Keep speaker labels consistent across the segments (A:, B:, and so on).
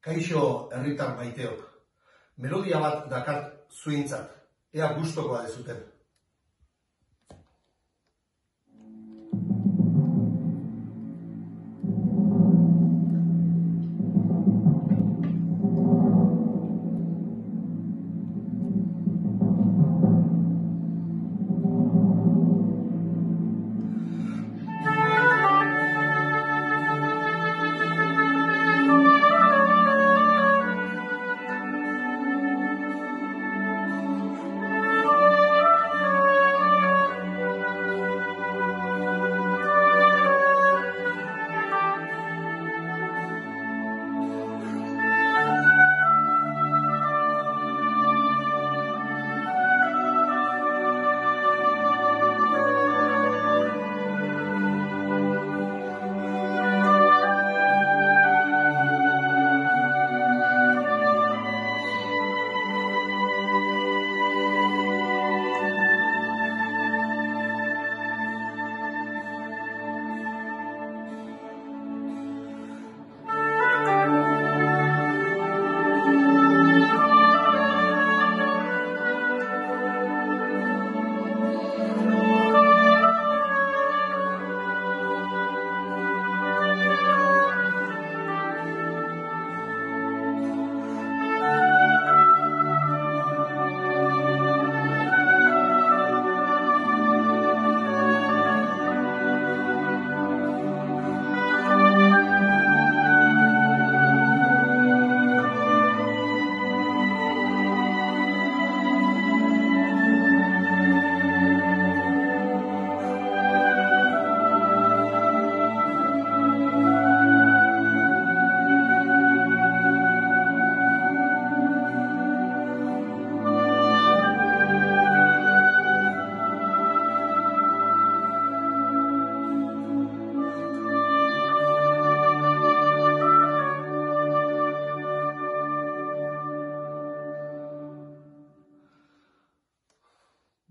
A: Kaixo herritar maiteok, melodia bat dakart zuentzat, ea gustokoa dezuten.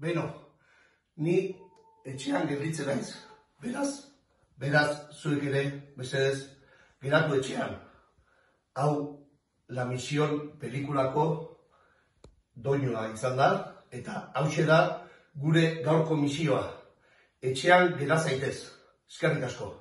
A: Beno, ni etxean gelditzen naiz. Beraz, zuek ere, mesedez, geratu etxean. Hau, La Misión pelikulako doinua izan da, eta hauxe da gure gaurko misioa. Etxean gera zaitez. Eskerrik asko.